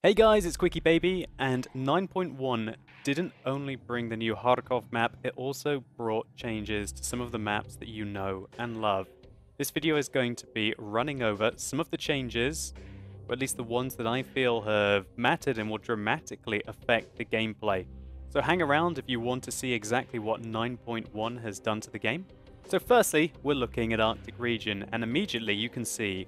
Hey guys, it's QuickyBaby, and 9.1 didn't only bring the new Kharkov map, it also brought changes to some of the maps that you know and love. This video is going to be running over some of the changes, or at least the ones that I feel have mattered and will dramatically affect the gameplay. So hang around if you want to see exactly what 9.1 has done to the game. So firstly, we're looking at Arctic region, and immediately you can see,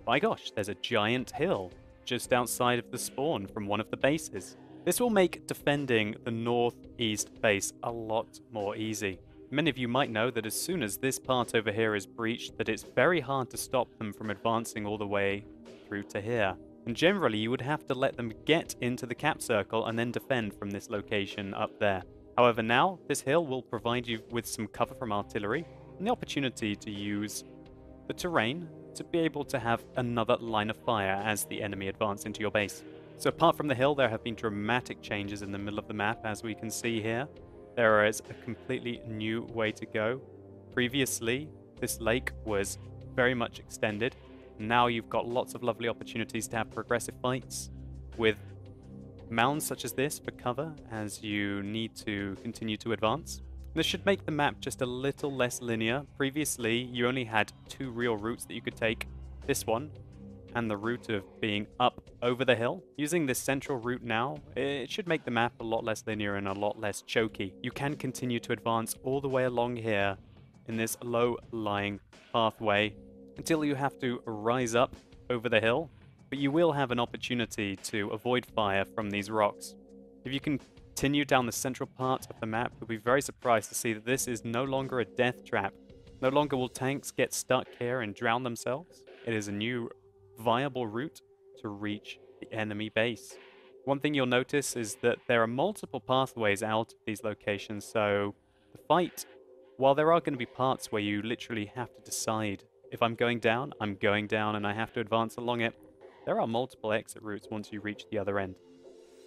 by gosh, there's a giant hill just outside of the spawn from one of the bases. This will make defending the northeast base a lot more easy. Many of you might know that as soon as this part over here is breached, that it's very hard to stop them from advancing all the way through to here. And generally you would have to let them get into the cap circle and then defend from this location up there. However, now this hill will provide you with some cover from artillery and the opportunity to use the terrain to be able to have another line of fire as the enemy advance into your base. So apart from the hill, there have been dramatic changes in the middle of the map, as we can see here. There is a completely new way to go. Previously, this lake was very much extended. Now you've got lots of lovely opportunities to have progressive fights with mounds such as this for cover as you need to continue to advance. This should make the map just a little less linear. Previously, you only had two real routes that you could take. This one, and the route of being up over the hill. Using this central route now, it should make the map a lot less linear and a lot less choky. You can continue to advance all the way along here in this low-lying pathway until you have to rise up over the hill, but you will have an opportunity to avoid fire from these rocks. If you can continue down the central part of the map, you'll be very surprised to see that this is no longer a death trap. No longer will tanks get stuck here and drown themselves. It is a new viable route to reach the enemy base. One thing you'll notice is that there are multiple pathways out of these locations, so the fight, while there are going to be parts where you literally have to decide, if I'm going down, I'm going down and I have to advance along it, there are multiple exit routes once you reach the other end.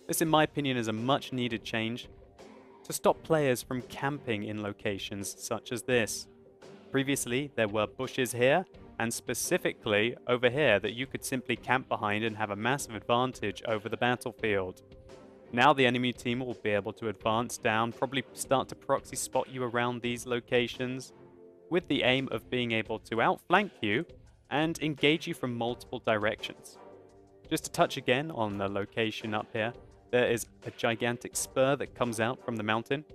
This, in my opinion, is a much needed change to stop players from camping in locations such as this. Previously, there were bushes here, and specifically over here, that you could simply camp behind and have a massive advantage over the battlefield. Now the enemy team will be able to advance down, probably start to proxy spot you around these locations, with the aim of being able to outflank you and engage you from multiple directions. Just to touch again on the location up here, there is a gigantic spur that comes out from the mountain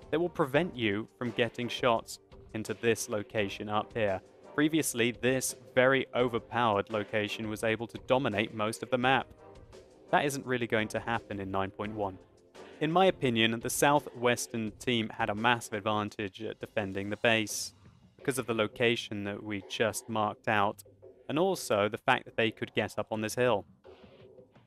that will prevent you from getting shots into this location up here. Previously, this very overpowered location was able to dominate most of the map. That isn't really going to happen in 9.1. In my opinion, the southwestern team had a massive advantage at defending the base because of the location that we just marked out, and also the fact that they could get up on this hill.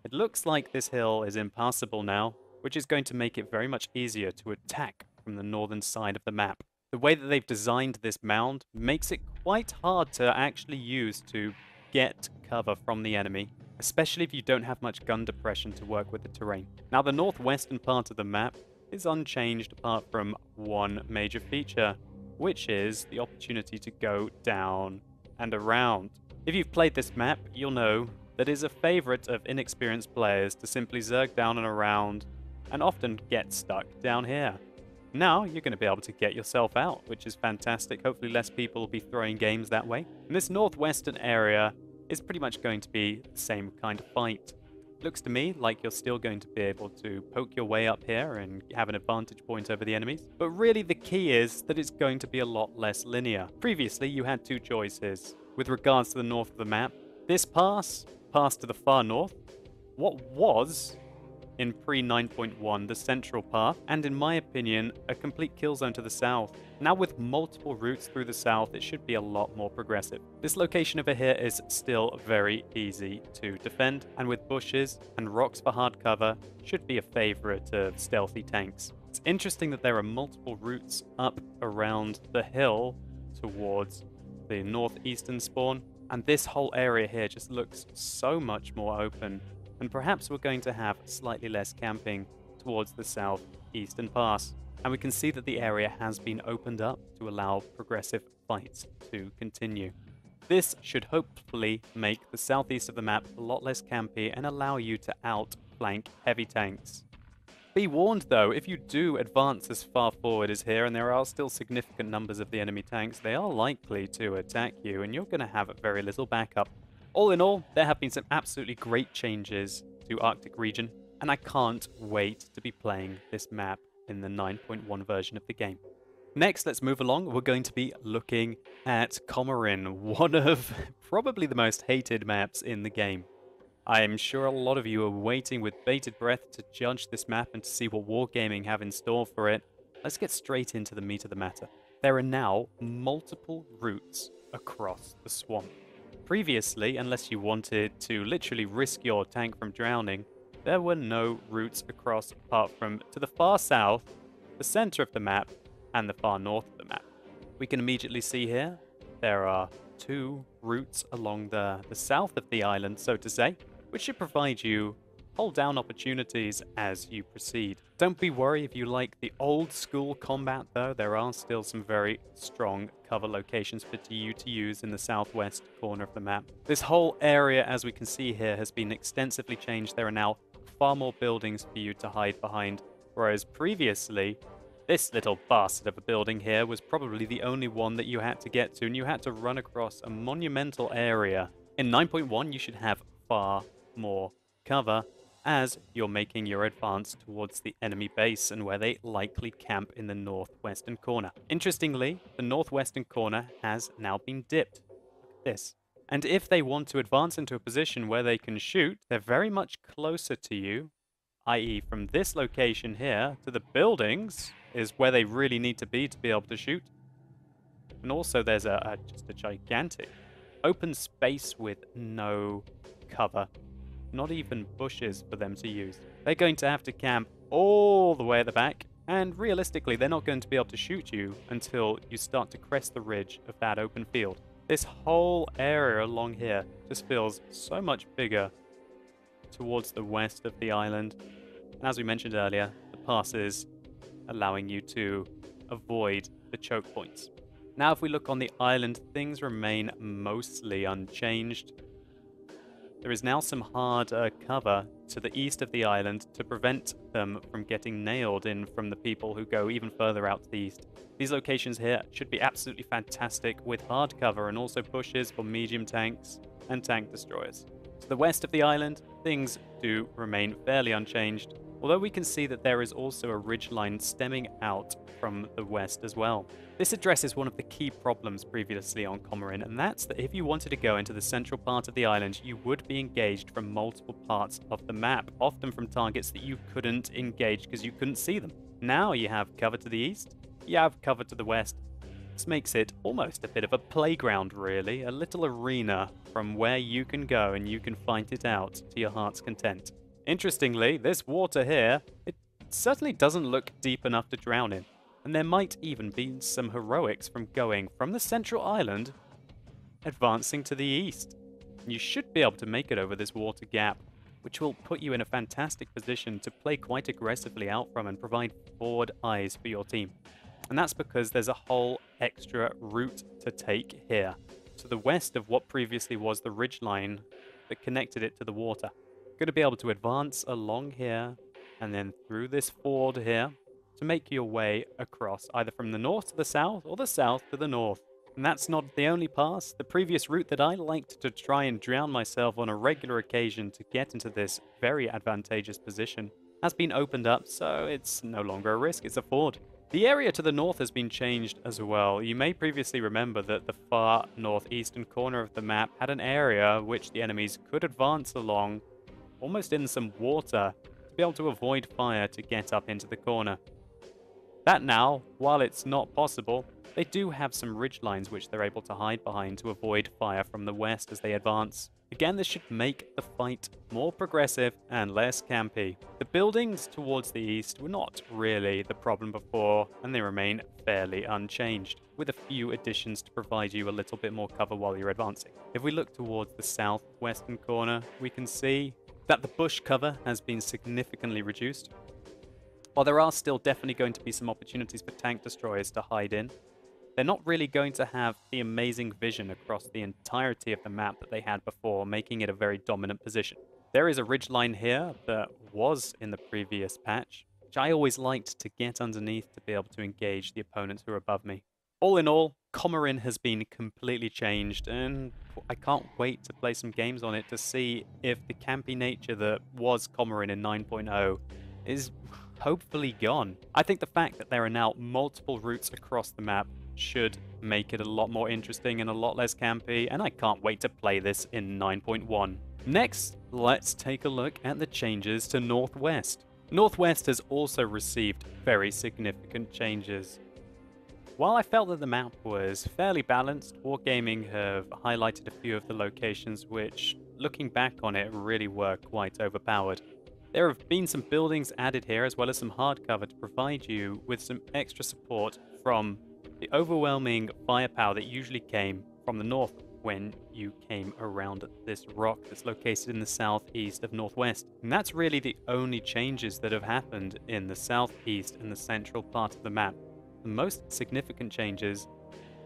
It looks like this hill is impassable now, which is going to make it very much easier to attack from the northern side of the map. The way that they've designed this mound makes it quite hard to actually use to get cover from the enemy, especially if you don't have much gun depression to work with the terrain. Now, the northwestern part of the map is unchanged apart from one major feature, which is the opportunity to go down and around. If you've played this map, you'll know that is a favorite of inexperienced players to simply zerg down and around and often get stuck down here. Now you're going to be able to get yourself out, which is fantastic. Hopefully less people will be throwing games that way. And this northwestern area is pretty much going to be the same kind of fight. Looks to me like you're still going to be able to poke your way up here and have an advantage point over the enemies. But really the key is that it's going to be a lot less linear. Previously you had two choices with regards to the north of the map. This pass to the far north, what was in pre-9.1 the central path, and in my opinion a complete kill zone to the south. Now with multiple routes through the south, it should be a lot more progressive. This location over here is still very easy to defend, and with bushes and rocks for hard cover, should be a favorite of stealthy tanks. It's interesting that there are multiple routes up around the hill towards the northeastern spawn, and this whole area here just looks so much more open, and perhaps we're going to have slightly less camping towards the southeastern pass. And we can see that the area has been opened up to allow progressive fights to continue. This should hopefully make the southeast of the map a lot less campy and allow you to outflank heavy tanks. Be warned though, if you do advance as far forward as here and there are still significant numbers of the enemy tanks, they are likely to attack you and you're going to have very little backup. All in all, there have been some absolutely great changes to Arctic region, and I can't wait to be playing this map in the 9.1 version of the game. Next, let's move along. We're going to be looking at Komarin, one of probably the most hated maps in the game. I'm sure a lot of you are waiting with bated breath to judge this map and to see what Wargaming have in store for it. Let's get straight into the meat of the matter. There are now multiple routes across the swamp. Previously, unless you wanted to literally risk your tank from drowning, there were no routes across apart from to the far south, the center of the map, and the far north of the map. We can immediately see here there are two routes along the south of the island, so to say, which should provide you hold down opportunities as you proceed. Don't be worried if you like the old school combat though, there are still some very strong cover locations for you to use in the southwest corner of the map. This whole area, as we can see here, has been extensively changed. There are now far more buildings for you to hide behind, whereas previously this little bastard of a building here was probably the only one that you had to get to, and you had to run across a monumental area. In 9.1 you should have far more cover as you're making your advance towards the enemy base and where they likely camp in the northwestern corner. Interestingly, the northwestern corner has now been dipped. Look at this. And if they want to advance into a position where they can shoot, they're very much closer to you, i.e. from this location here to the buildings is where they really need to be able to shoot. And also there's just a gigantic open space with no cover. Not even bushes for them to use. They're going to have to camp all the way at the back, and realistically they're not going to be able to shoot you until you start to crest the ridge of that open field. This whole area along here just feels so much bigger towards the west of the island. And as we mentioned earlier, the passes allowing you to avoid the choke points. Now if we look on the island, things remain mostly unchanged. There is now some hard cover to the east of the island to prevent them from getting nailed in from the people who go even further out to the east. These locations here should be absolutely fantastic with hard cover and also bushes for medium tanks and tank destroyers. To the west of the island, things do remain fairly unchanged, although we can see that there is also a ridgeline stemming out from the west as well. This addresses one of the key problems previously on Komarin, and that's that if you wanted to go into the central part of the island, you would be engaged from multiple parts of the map, often from targets that you couldn't engage because you couldn't see them. Now you have cover to the east, you have cover to the west. This makes it almost a bit of a playground really, a little arena from where you can go and you can fight it out to your heart's content. Interestingly, this water here, it certainly doesn't look deep enough to drown in. And there might even be some heroics from going from the central island, advancing to the east. You should be able to make it over this water gap, which will put you in a fantastic position to play quite aggressively out from and provide forward eyes for your team. And that's because there's a whole extra route to take here, to the west of what previously was the ridgeline that connected it to the water. You're going to be able to advance along here and then through this ford here to make your way across either from the north to the south or the south to the north. And that's not the only pass. The previous route that I liked to try and drown myself on a regular occasion to get into this very advantageous position has been opened up, so it's no longer a risk, it's a ford. The area to the north has been changed as well. You may previously remember that the far northeastern corner of the map had an area which the enemies could advance along, almost in some water, to be able to avoid fire to get up into the corner. That now, while it's not possible, they do have some ridge lines which they're able to hide behind to avoid fire from the west as they advance. Again, this should make the fight more progressive and less campy. The buildings towards the east were not really the problem before, and they remain fairly unchanged, with a few additions to provide you a little bit more cover while you're advancing. If we look towards the southwestern corner, we can see that the bush cover has been significantly reduced. While there are still definitely going to be some opportunities for tank destroyers to hide in, they're not really going to have the amazing vision across the entirety of the map that they had before, making it a very dominant position. There is a ridgeline here that was in the previous patch, which I always liked to get underneath to be able to engage the opponents who are above me. All in all, Komarin has been completely changed, and I can't wait to play some games on it to see if the campy nature that was Komarin in 9.0 is hopefully gone. I think the fact that there are now multiple routes across the map should make it a lot more interesting and a lot less campy, and I can't wait to play this in 9.1. Next, let's take a look at the changes to Northwest. Northwest has also received very significant changes. While I felt that the map was fairly balanced, Wargaming have highlighted a few of the locations which, looking back on it, really were quite overpowered. There have been some buildings added here as well as some hardcover to provide you with some extra support from the overwhelming firepower that usually came from the north when you came around this rock that's located in the southeast of Northwest. And that's really the only changes that have happened in the southeast and the central part of the map. The most significant changes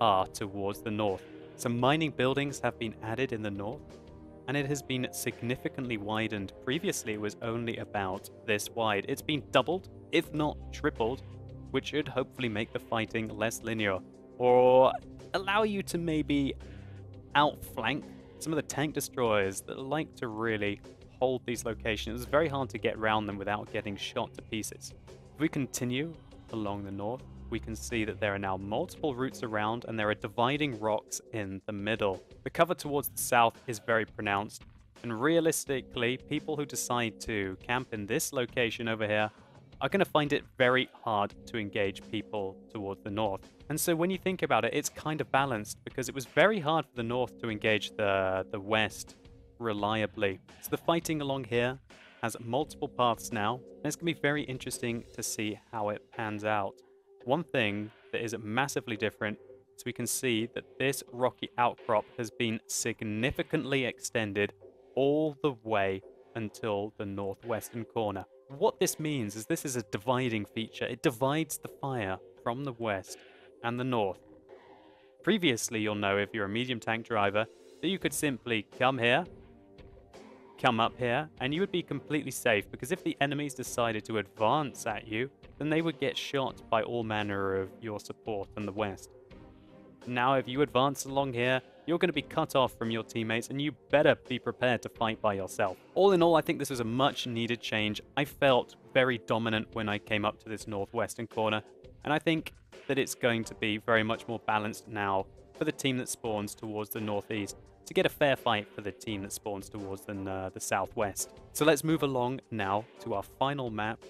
are towards the north. Some mining buildings have been added in the north, and it has been significantly widened. Previously, it was only about this wide. It's been doubled, if not tripled, which should hopefully make the fighting less linear, or allow you to maybe outflank some of the tank destroyers that like to really hold these locations. It's very hard to get around them without getting shot to pieces. If we continue along the north, we can see that there are now multiple routes around and there are dividing rocks in the middle. The cover towards the south is very pronounced, and realistically, people who decide to camp in this location over here are going to find it very hard to engage people towards the north. And so when you think about it, it's kind of balanced because it was very hard for the north to engage the west reliably. So the fighting along here has multiple paths now, and it's going to be very interesting to see how it pans out. One thing that is massively different is we can see that this rocky outcrop has been significantly extended all the way until the northwestern corner. What this means is this is a dividing feature. It divides the fire from the west and the north. Previously, you'll know if you're a medium tank driver that you could simply come here, come up here, and you would be completely safe, because if the enemies decided to advance at you, then they would get shot by all manner of your support in the west. Now, if you advance along here, you're going to be cut off from your teammates, and you better be prepared to fight by yourself. All in all, I think this was a much needed change. I felt very dominant when I came up to this northwestern corner, and I think that it's going to be very much more balanced now for the team that spawns towards the northeast, to get a fair fight for the team that spawns towards the southwest. So let's move along now to our final map.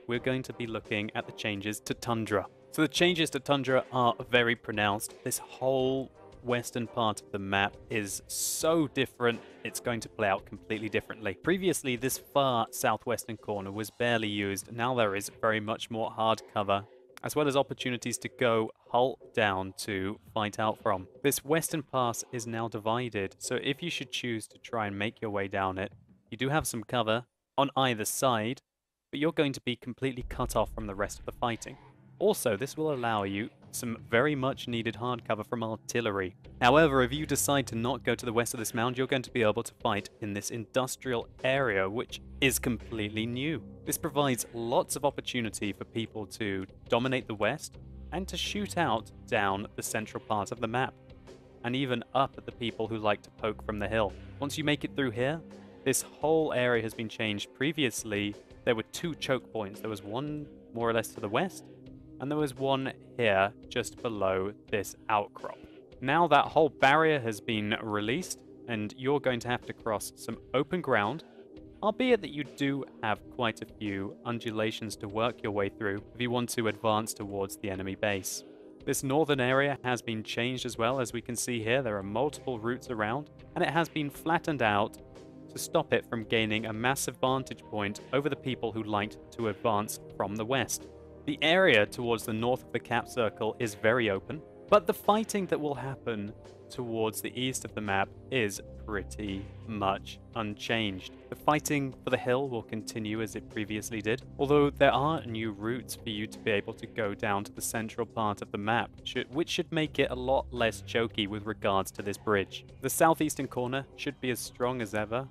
We're going to be looking at the changes to Thundra. So the changes to Thundra are very pronounced. This whole western part of the map is so different, it's going to play out completely differently. Previously, this far southwestern corner was barely used. Now there is very much more hard cover, as well as opportunities to go hull down to fight out from. This western pass is now divided, so if you should choose to try and make your way down it, you do have some cover on either side, but you're going to be completely cut off from the rest of the fighting. Also, this will allow you some very much needed hard cover from artillery. However, if you decide to not go to the west of this mound, you're going to be able to fight in this industrial area, which is completely new. This provides lots of opportunity for people to dominate the west and to shoot out down the central part of the map, and even up at the people who like to poke from the hill. Once you make it through here, this whole area has been changed. Previously, there were two choke points. There was one more or less to the west, and there was one here just below this outcrop. Now that whole barrier has been released, and you're going to have to cross some open ground, albeit that you do have quite a few undulations to work your way through if you want to advance towards the enemy base. This northern area has been changed as well. As we can see here, there are multiple routes around, and it has been flattened out to stop it from gaining a massive vantage point over the people who liked to advance from the west. The area towards the north of the cap circle is very open, but the fighting that will happen towards the east of the map is pretty much unchanged. The fighting for the hill will continue as it previously did, although there are new routes for you to be able to go down to the central part of the map, which should make it a lot less choky with regards to this bridge. The southeastern corner should be as strong as ever,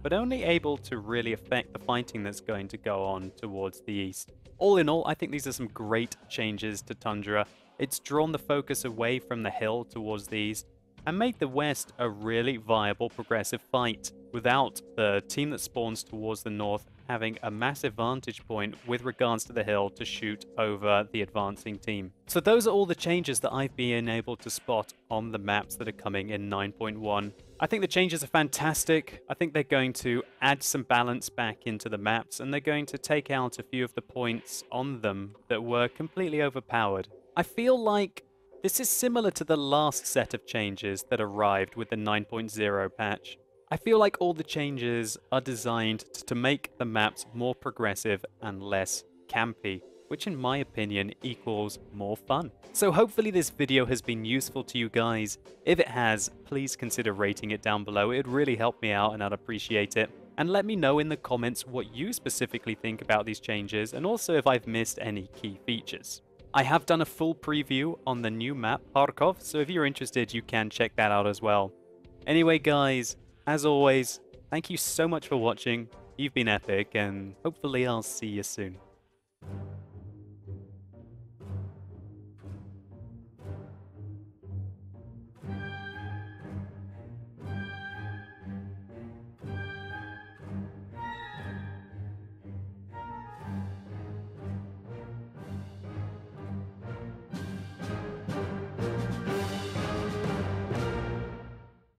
but only able to really affect the fighting that's going to go on towards the east. All in all, I think these are some great changes to Thundra. It's drawn the focus away from the hill towards the east and made the west a really viable progressive fight, without the team that spawns towards the north having a massive vantage point with regards to the hill to shoot over the advancing team. So those are all the changes that I've been able to spot on the maps that are coming in 9.1. I think the changes are fantastic. I think they're going to add some balance back into the maps, and they're going to take out a few of the points on them that were completely overpowered. I feel like this is similar to the last set of changes that arrived with the 9.0 patch. I feel like all the changes are designed to make the maps more progressive and less campy, which in my opinion equals more fun. So hopefully this video has been useful to you guys. If it has, please consider rating it down below. It'd really help me out and I'd appreciate it. And let me know in the comments what you specifically think about these changes, and also if I've missed any key features. I have done a full preview on the new map, Kharkov, so if you're interested, you can check that out as well. Anyway guys, as always, thank you so much for watching. You've been epic, and hopefully I'll see you soon.